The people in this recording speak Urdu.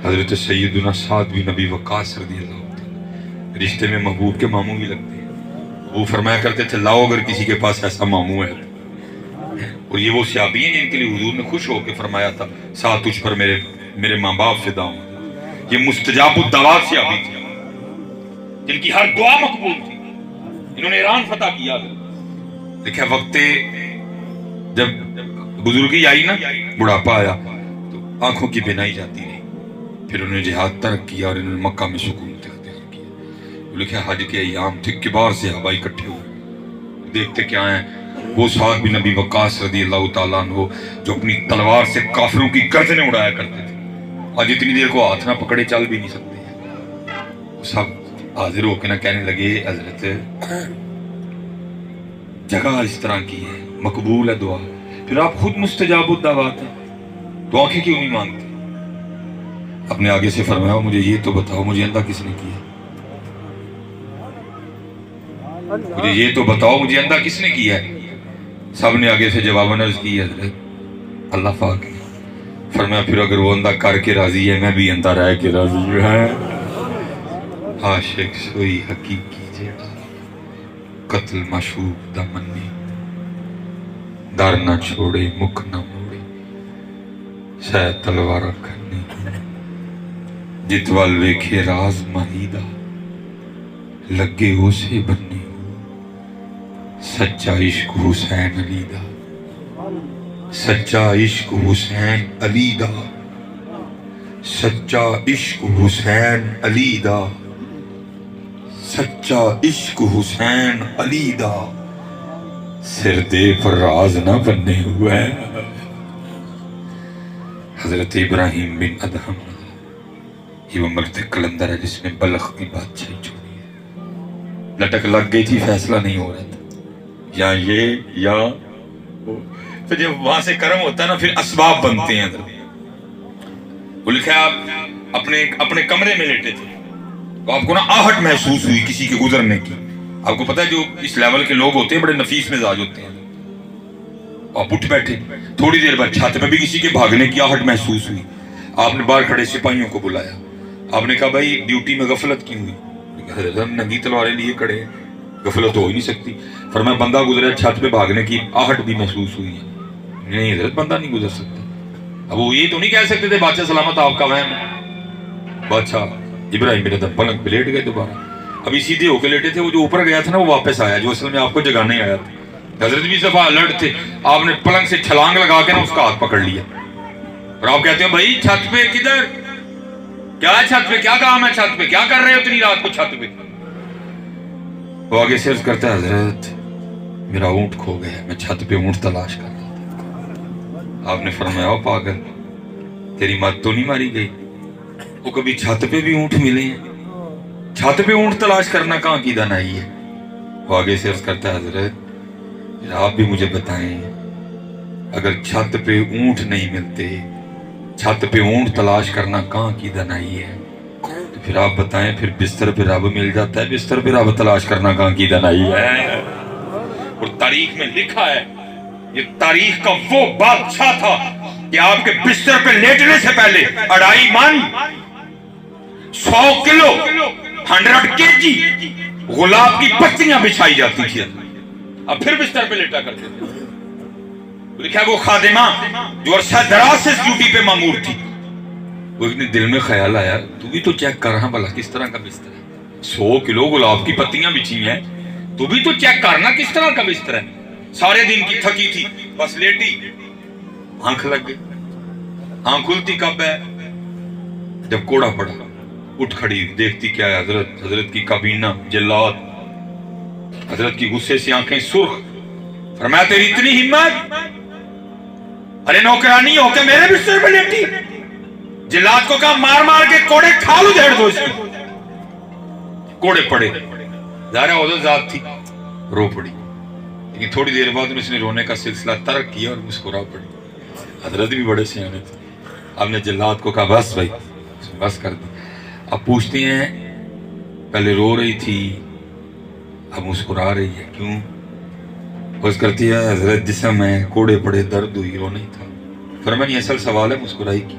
حضرت سیدنا سعد بن ابی وقاص رضی اللہ عنہ رشتے میں محبوب کے ماموں بھی لگتے ہیں. وہ فرمایا کرتے تھے لاؤ اگر کسی کے پاس ایسا ماموں ہے. اور یہ وہ صحابی ہیں جن کے لیے حضور نے خوش ہو کے فرمایا تھا سعد تجھ پر میرے ماں باپ فدا ہوں. یہ مستجاب الدعوات صحابی تھے جن کی ہر دعا مقبول تھی. انہوں نے ایران فتح کیا. دیکھا وقت جب بزرگی آئی نا، بڑھاپا آیا تو آنکھوں کی بینائی جاتی رہی. پھر انہوں نے جہاد ترک کیا اور انہوں نے مکہ میں سکونت اختیار کیا. لکھا حج کے ایام تھے، کبار صحابہ اکٹھے ہوئے. دیکھتے کیا ہیں؟ وہ سعد بن ابی وقاص رضی اللہ تعالیٰ عنہ جو اپنی تلوار سے کافروں کی گردنیں اڑایا کرتے تھے. آج اتنی دیر کو ہاتھ نہ پکڑے چل بھی نہیں سکتے ہیں. وہ سب حاضر ہو کے نہ کہنے لگے حضرت جگہ اس طرح کی ہے، مقبول ہے دعا. پھر آپ خود مستجاب الدعوات ہیں تو آنکھیں کیوں نہیں مانگتے؟ اپنے آگے سے فرمایا مجھے یہ تو بتاؤ مجھے اندھا کس نے کیا؟ مجھے یہ تو بتاؤ مجھے اندھا کس نے کیا ہے؟ سب نے آگے سے جواب عرض کی حضرت اللہ پاک نے. فرمایا پھر اگر وہ اندھا کر کے راضی ہے میں بھی اندھا رہ کے راضی ہوں. عاشق سوئی حقیقی جیڑا قتل معشوق دا منی در نہ چھوڑے مکھ نہ موڑے سہ تلوارا کرنی جت وال ویکھے راز مہیدہ لگے اسے بننے سچا عشق حسین علی دا سچا عشق حسین علی دا سچا عشق حسین علی دا سچا عشق حسین علی دا سر دے پر راز نہ بننے ہوا ہے. حضرت ابراہیم بن ادہم یہ وہ مرد قلندر ہے جس نے بلخ کی بادشاہی چھوڑی ہے. لٹک لگ گئی تھی، فیصلہ نہیں ہو رہا تھا یا یہ یا وہ. پھر جب وہاں سے کرم ہوتا ہے نا پھر اسباب بنتے ہیں. وہ لکھا ہے آپ اپنے کمرے میں لیٹے تھے تو آپ کو نا آہٹ محسوس ہوئی کسی کے گزرنے کی. آپ کو پتہ ہے جو اس لیول کے لوگ ہوتے ہیں بڑے نفیس مزاج ہوتے ہیں. آپ اٹھ بیٹھے، تھوڑی دیر بعد چھت پہ بھی کسی کے بھاگنے کی آہٹ محسوس ہوئی. آپ نے باہر کھڑے سپاہیوں کو بلایا. آپ نے کہا بھائی ڈیوٹی میں غفلت کیوں ہوئی؟ ہم ننگی تلواریں لیے کھڑے ہیں، غفلت ہو ہی نہیں سکتی. فرمایا بندہ گزرا چھت پہ بھاگنے کی آہٹ بھی محسوس ہوئی ہے. نہیں حضرت بندہ نہیں گزر سکتا. اب وہ یہ تو نہیں کہہ سکتے تھے بادشاہ سلامت آپ کا وہم ہے. بادشاہ ابراہیم بن ادہم پلنگ پہ لیٹ گئے دوبارہ. ابھی سیدھے ہو کے لیٹے تھے، وہ جو اوپر گیا تھا نا وہ واپس آیا جو اصل میں آپ کو جگانے آیا تھا. حضرت بھی صفحہ الرٹ تھے. آپ نے پلنگ سے چھلانگ لگا کے نا اس کا ہاتھ پکڑ لیا اور آپ کہتے ہیں بھائی چھت پہ کدھر؟ کیا ہے چھت پہ؟ کیا کام ہے چھت پہ؟ کیا کر رہے ہو اتنی رات کو چھت پہ؟ وہ آگے سے عرض کرتا ہے حضرت میرا اونٹ کھو گیا، میں چھت پہ اونٹ تلاش کر رہا تھا. آپ نے فرمایا او پاگل تیری مت تو نہیں ماری گئی؟ وہ کبھی چھت پہ بھی اونٹ ملے ہیں؟ چھت پہ اونٹ تلاش کرنا کہاں کی دانائی ہے؟ وہ آگے سے عرض کرتا ہے حضرت آپ بھی مجھے بتائیں اگر چھت پہ اونٹ نہیں ملتے، چھت پہ اونٹ تلاش کرنا کہاں کی دانائی ہے؟ تو پھر آپ بتائیں پھر بستر پہ رب مل جاتا ہے، بستر پہ رب تلاش کرنا کہاں کی دانائی ہے؟ اور تاریخ میں لکھا ہے یہ تاریخ کا وہ بادشاہ تھا کہ آپ کے بستر پہ لیٹنے سے پہلے 2.5 من 100 کلو 100 kg گلاب کی پتیاں بچھائی جاتی تھی، اب پھر بستر پہ لیٹا کرتے تھے. لکھا ہے وہ خادمہ جو عرصہ دراز سے ڈیوٹی پہ مامور تھی، وہ ایک دل میں خیال آیا تو بھی تو چیک کر رہا بھلا کس طرح کا بستر ہے. 100 کلو گلاب کی پتیاں بچھی ہیں تو بھی تو چیک کرنا کس طرح کا بستر ہے. سارے دن کی تھکی تھی بس لیٹی، آنکھ لگ گئی. آنکھ کھلتی کب ہے؟ جب کوڑا پڑا. اٹھ کھڑی دیکھتی کیا ہے حضرت کی کابینہ جلات. حضرت کی غصے سے آنکھیں سرخ. فرمایا تیری اتنی ہمت، ارے نوکرانی ہو کے میرے بستر پہ لیٹی؟ جلات کو کہا مار مار کے کوڑے کھالو جھیڑ دو اس کو. کوڑے پڑے، ظاہر عورت ذات تھی، رو پڑی. لیکن تھوڑی دیر بعد اس نے رونے کا سلسلہ ترک کیا اور مسکرا پڑی. حضرت بھی بڑے سیانے تھے. آپ نے جلات کو کہا بس بھائی بس کر دی. اب پوچھتے ہیں پہلے رو رہی تھی اب مسکرا رہی ہے کیوں؟ بس کرتی ہے حضرت جسم ہے کوڑے پڑے درد ہوئی رو نہیں تھا. فرمایا نہیں اصل سوال ہے مسکرائی کی.